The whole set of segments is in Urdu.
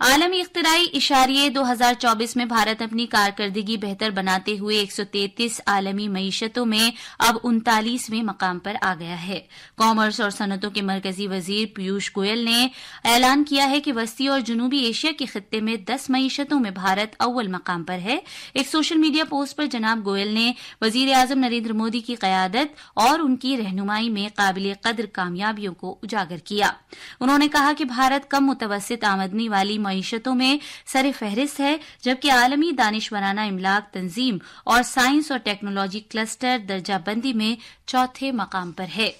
عالمی اختراعی اشاریے 2024 میں بھارت اپنی کارکردگی بہتر بناتے ہوئے 133 عالمی معیشتوں میں اب 39ویں مقام پر آ گیا ہے۔ کامرس اور صنعتوں کے مرکزی وزیر پیوش گوئل نے اعلان کیا ہے کہ وسطی اور جنوبی ایشیا کے خطے میں 10 معیشتوں میں بھارت اول مقام پر ہے۔ ایک سوشل میڈیا پوسٹ پر جناب گوئل نے وزیر اعظم نریندر مودی کی قیادت اور ان کی رہنمائی میں قابل قدر کامیابیوں کو اجاگر کیا۔ انہوں نے کہا کہ بھارت کم متوسط آمدنی والی معیشتوں میں سر فہرست ہے، جبکہ عالمی دانشورانہ املاک تنظیم اور سائنس اور ٹیکنالوجی کلسٹر درجہ بندی میں چوتھے مقام پر ہے۔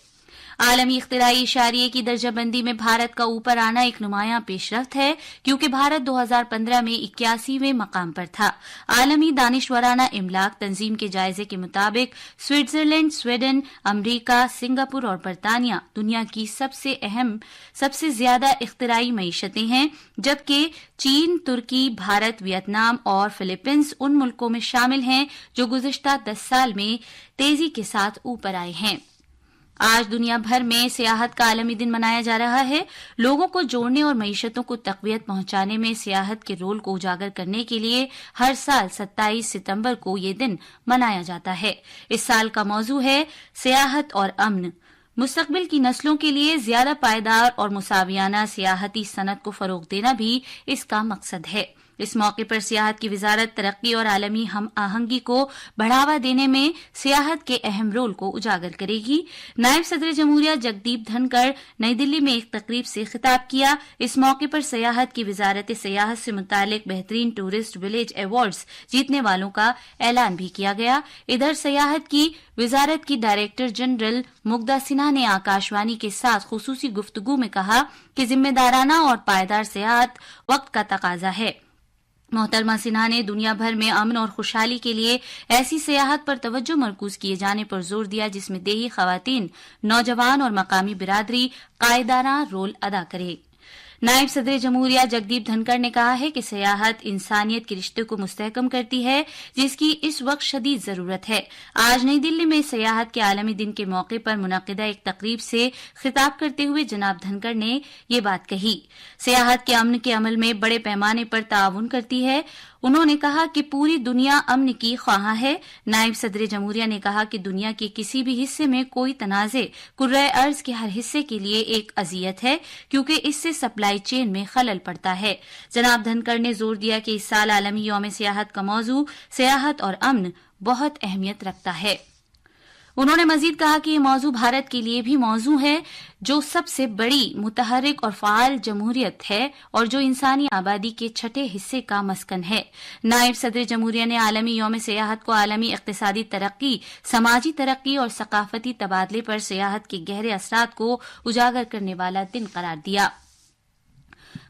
عالمی اختراعی اشاریے کی درجہ بندی میں بھارت کا اوپر آنا ایک نمایاں پیش رفت ہے، کیونکہ بھارت 2015 میں 81ویں مقام پر تھا۔ عالمی دانشورانہ املاک تنظیم کے جائزے کے مطابق سوئٹزرلینڈ، سویڈن، امریکہ، سنگاپور اور برطانیہ دنیا کی سب سے زیادہ اختراعی معیشتیں ہیں، جبکہ چین، ترکی، بھارت، ویتنام اور فلپائنز ان ملکوں میں شامل ہیں جو گزشتہ 10 سال میں تیزی کے ساتھ اوپر آئے ہیں۔ آج دنیا بھر میں سیاحت کا عالمی دن منایا جا رہا ہے۔ لوگوں کو جوڑنے اور معیشتوں کو تقویت پہنچانے میں سیاحت کے رول کو اجاگر کرنے کے لیے ہر سال 27 ستمبر کو یہ دن منایا جاتا ہے۔ اس سال کا موضوع ہے سیاحت اور امن۔ مستقبل کی نسلوں کے لیے زیادہ پائیدار اور مساویانہ سیاحتی صنعت کو فروغ دینا بھی اس کا مقصد ہے۔ اس موقع پر سیاحت کی وزارت ترقی اور عالمی ہم آہنگی کو بڑھاوا دینے میں سیاحت کے اہم رول کو اجاگر کرے گی۔ نائب صدر جمہوریہ جگدیپ دھنکڑ نئی دلی میں ایک تقریب سے خطاب کیا۔ اس موقع پر سیاحت کی وزارت سیاحت سے متعلق بہترین ٹورسٹ ولیج ایوارڈز جیتنے والوں کا اعلان بھی کیا گیا۔ ادھر سیاحت کی وزارت کی ڈائریکٹر جنرل مگدھا سنہا نے آکاشوانی کے ساتھ خصوصی گفتگو میں کہا کہ ذمہ دارانہ اور پائیدار سیاحت وقت کا تقاضا ہے۔ محترمہ سنہا نے دنیا بھر میں امن اور خوشحالی کے لیے ایسی سیاحت پر توجہ مرکوز کیے جانے پر زور دیا جس میں دیہی خواتین، نوجوان اور مقامی برادری قائدانہ رول ادا کرے۔ نائب صدر جمہوریہ جگدیپ دھنکڑ نے کہا ہے کہ سیاحت انسانیت کے رشتے کو مستحکم کرتی ہے، جس کی اس وقت شدید ضرورت ہے۔ آج نئی دلی میں سیاحت کے عالمی دن کے موقع پر منعقدہ ایک تقریب سے خطاب کرتے ہوئے جناب دھنکڑ نے یہ بات کہی۔ سیاحت کے امن کے عمل میں بڑے پیمانے پر تعاون کرتی ہے۔ انہوں نے کہا کہ پوری دنیا امن کی خواہاں ہے۔ نائب صدر جمہوریہ نے کہا کہ دنیا کے کسی بھی حصے میں کوئی تنازع کرۂ ارض کے ہر حصے کے لیے ایک اذیت ہے، کیونکہ اس سے سپلائی چین میں خلل پڑتا ہے۔ جناب دھنکڑ نے زور دیا کہ اس سال عالمی یوم سیاحت کا موضوع سیاحت اور امن بہت اہمیت رکھتا ہے۔ انہوں نے مزید کہا کہ یہ موضوع بھارت کے لیے بھی موضوع ہے، جو سب سے بڑی متحرک اور فعال جمہوریت ہے اور جو انسانی آبادی کے چھٹے حصے کا مسکن ہے۔ نائب صدر جمہوریہ نے عالمی یوم سیاحت کو عالمی اقتصادی ترقی، سماجی ترقی اور ثقافتی تبادلے پر سیاحت کے گہرے اثرات کو اجاگر کرنے والا دن قرار دیا۔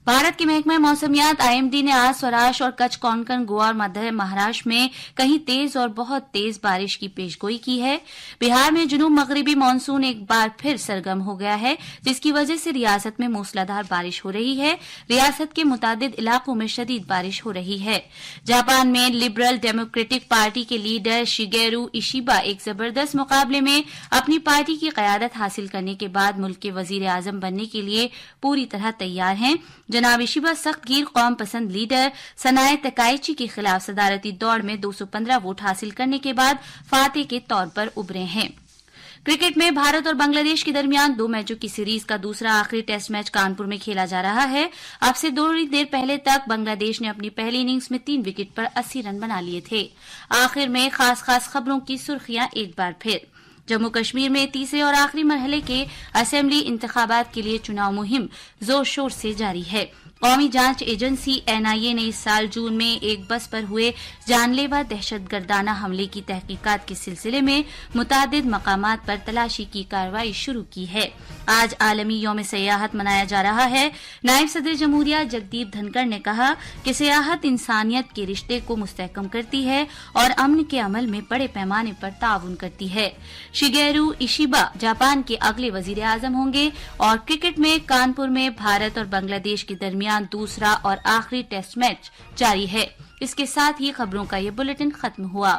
بھارت کے محکمہ موسمیات IMD نے آج سوراشٹر اور کچھ کونکن، گوا اور مدھیہ مہاراشٹر میں کہیں تیز اور بہت تیز بارش کی پیش گوئی کی ہے۔ بہار میں جنوب مغربی مانسون ایک بار پھر سرگرم ہو گیا ہے، جس کی وجہ سے ریاست میں موسلادھار بارش ہو رہی ہے۔ ریاست کے متعدد علاقوں میں شدید بارش ہو رہی ہے۔ جاپان میں لبرل ڈیموکریٹک پارٹی کے لیڈر شیگیرو ایشیبا ایک زبردست مقابلے میں اپنی پارٹی کی قیادت حاصل کرنے کے بعد ملک کے وزیر اعظم بننے کے لیے پوری طرح تیار ہیں۔ جناب ایشیبا سخت گیر قوم پسند لیڈر سنائے تکائچی کے خلاف صدارتی دوڑ میں 215 ووٹ حاصل کرنے کے بعد فاتح کے طور پر ابھرے ہیں۔ کرکٹ میں بھارت اور بنگلہ دیش کے درمیان 2 میچوں کی سیریز کا دوسرا آخری ٹیسٹ میچ کانپور میں کھیلا جا رہا ہے۔ اب سے تھوڑی دیر پہلے تک بنگلہ دیش نے اپنی پہلی اننگز میں 3 وکٹ پر 80 رن بنا لیے تھے۔ آخر میں خاص خبروں کی سرخیاں ایک بار پھر۔ جموں کشمیر میں تیسرے اور آخری مرحلے کے اسمبلی انتخابات کے لیے چناؤ مہم زور شور سے جاری ہے۔ قومی جانچ ایجنسی NIA نے اس سال جون میں ایک بس پر ہوئے جان لیوا دہشت گردانہ حملے کی تحقیقات کے سلسلے میں متعدد مقامات پر تلاشی کی کارروائی شروع کی ہے۔ آج عالمی یوم سیاحت منایا جا رہا ہے۔ نائب صدر جمہوریہ جگدیپ دھنکڑ نے کہا کہ سیاحت انسانیت کے رشتے کو مستحکم کرتی ہے اور امن کے عمل میں بڑے پیمانے پر تعاون کرتی ہے۔ شیگیرو ایشیبا جاپان کے اگلے وزیر اعظم ہوں گے اور کرکٹ میں کانپور میں بھارت اور بنگلہ دیش کے درمیان دوسرا اور آخری ٹیسٹ میچ جاری ہے۔ اس کے ساتھ ہی خبروں کا یہ بلیٹن ختم ہوا۔